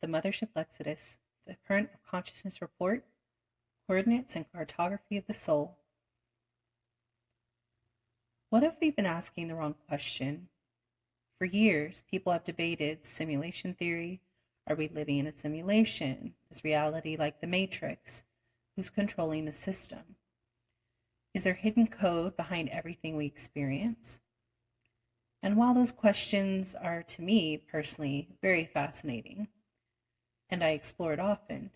the Mothership Exodus, the Current of Consciousness Report, Coordinates and Cartography of the Soul. What if we've been asking the wrong question? For years, people have debated simulation theory. Are we living in a simulation? Is reality like the Matrix? Who's controlling the system? Is there hidden code behind everything we experience? And while those questions are, to me personally, very fascinating, and I explore it often,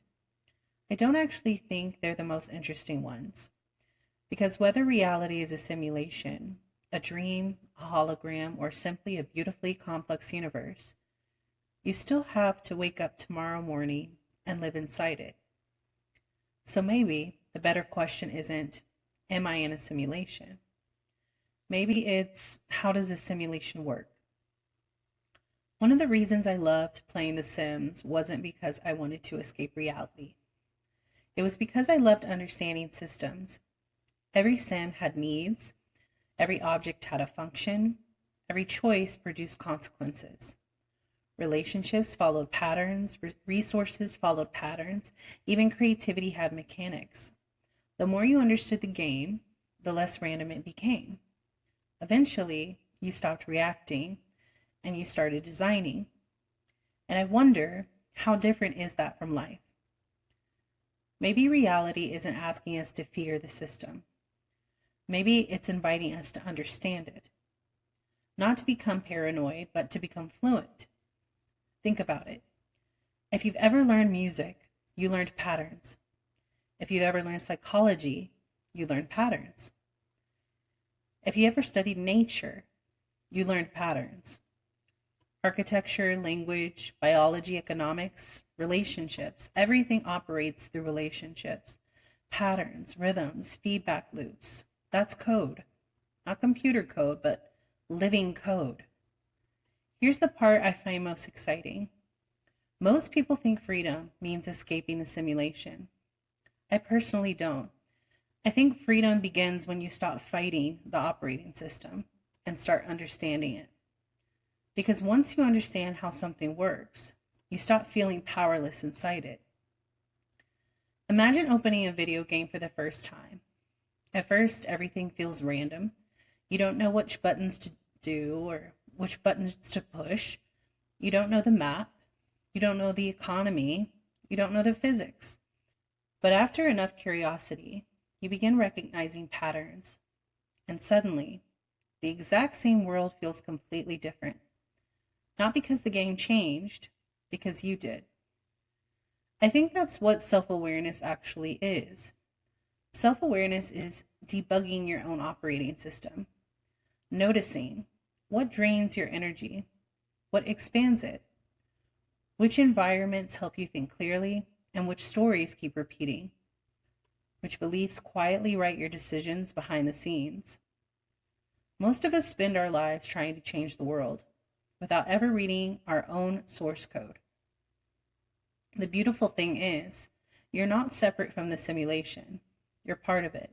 I don't actually think they're the most interesting ones. Because whether reality is a simulation, a dream, a hologram, or simply a beautifully complex universe, you still have to wake up tomorrow morning and live inside it. So maybe the better question isn't, am I in a simulation? Maybe it's, how does the simulation work? One of the reasons I loved playing The Sims wasn't because I wanted to escape reality. It was because I loved understanding systems. Every sim had needs, every object had a function, every choice produced consequences. Relationships followed patterns, resources followed patterns, even creativity had mechanics. The more you understood the game, the less random it became. Eventually, you stopped reacting and you started designing. And I wonder, how different is that from life? Maybe reality isn't asking us to fear the system. Maybe it's inviting us to understand it. Not to become paranoid, but to become fluent. Think about it. If you've ever learned music, you learned patterns. If you've ever learned psychology, you learned patterns. If you ever studied nature, you learned patterns. Architecture, language, biology, economics, relationships, everything operates through relationships, patterns, rhythms, feedback loops. That's code. Not computer code, but living code. Here's the part I find most exciting. Most people think freedom means escaping the simulation. I personally don't. I think freedom begins when you stop fighting the operating system and start understanding it. Because once you understand how something works, you stop feeling powerless inside it. Imagine opening a video game for the first time. At first, everything feels random. You don't know which buttons to do or which buttons to push. You don't know the map. You don't know the economy. You don't know the physics. But after enough curiosity, you begin recognizing patterns. And suddenly, the exact same world feels completely different. Not because the game changed, because you did. I think that's what self-awareness actually is. Self-awareness is debugging your own operating system, noticing what drains your energy, what expands it, which environments help you think clearly, and which stories keep repeating, which beliefs quietly write your decisions behind the scenes. Most of us spend our lives trying to change the world without ever reading our own source code. The beautiful thing is, you're not separate from the simulation. You're part of it.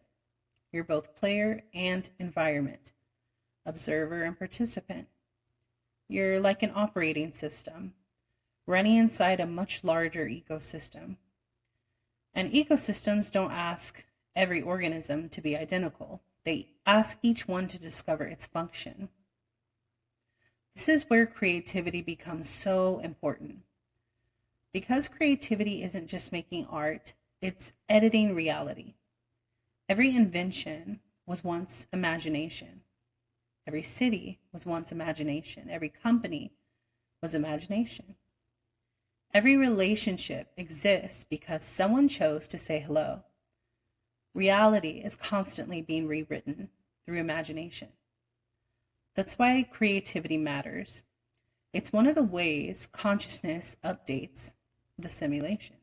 You're both player and environment, observer and participant. You're like an operating system, running inside a much larger ecosystem. And ecosystems don't ask every organism to be identical. They ask each one to discover its function. This is where creativity becomes so important. Because creativity isn't just making art, it's editing reality. Every invention was once imagination. Every city was once imagination. Every company was imagination. Every relationship exists because someone chose to say hello. Reality is constantly being rewritten through imagination. That's why creativity matters. It's one of the ways consciousness updates the simulation.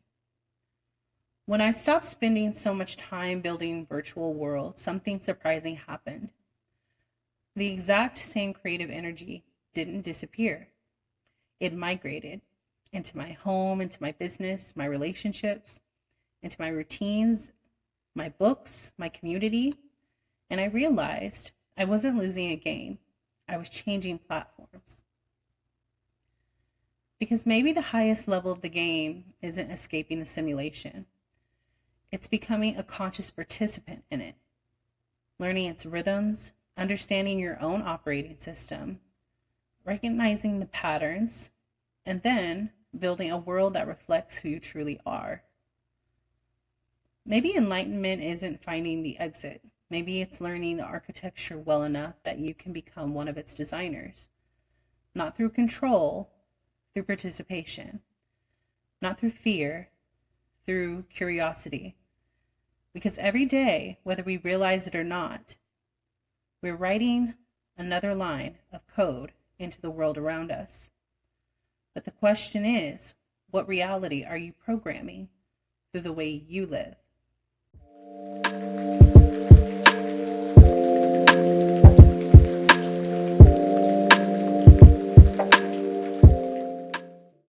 When I stopped spending so much time building virtual worlds, something surprising happened. The exact same creative energy didn't disappear. It migrated into my home, into my business, my relationships, into my routines, my books, my community, and I realized I wasn't losing a game. I was changing platforms. Because maybe the highest level of the game isn't escaping the simulation, it's becoming a conscious participant in it, learning its rhythms, understanding your own operating system, recognizing the patterns, and then building a world that reflects who you truly are. Maybe enlightenment isn't finding the exit. Maybe it's learning the architecture well enough that you can become one of its designers. Not through control, through participation. Not through fear, through curiosity. Because every day, whether we realize it or not, we're writing another line of code into the world around us. But the question is, what reality are you programming through the way you live?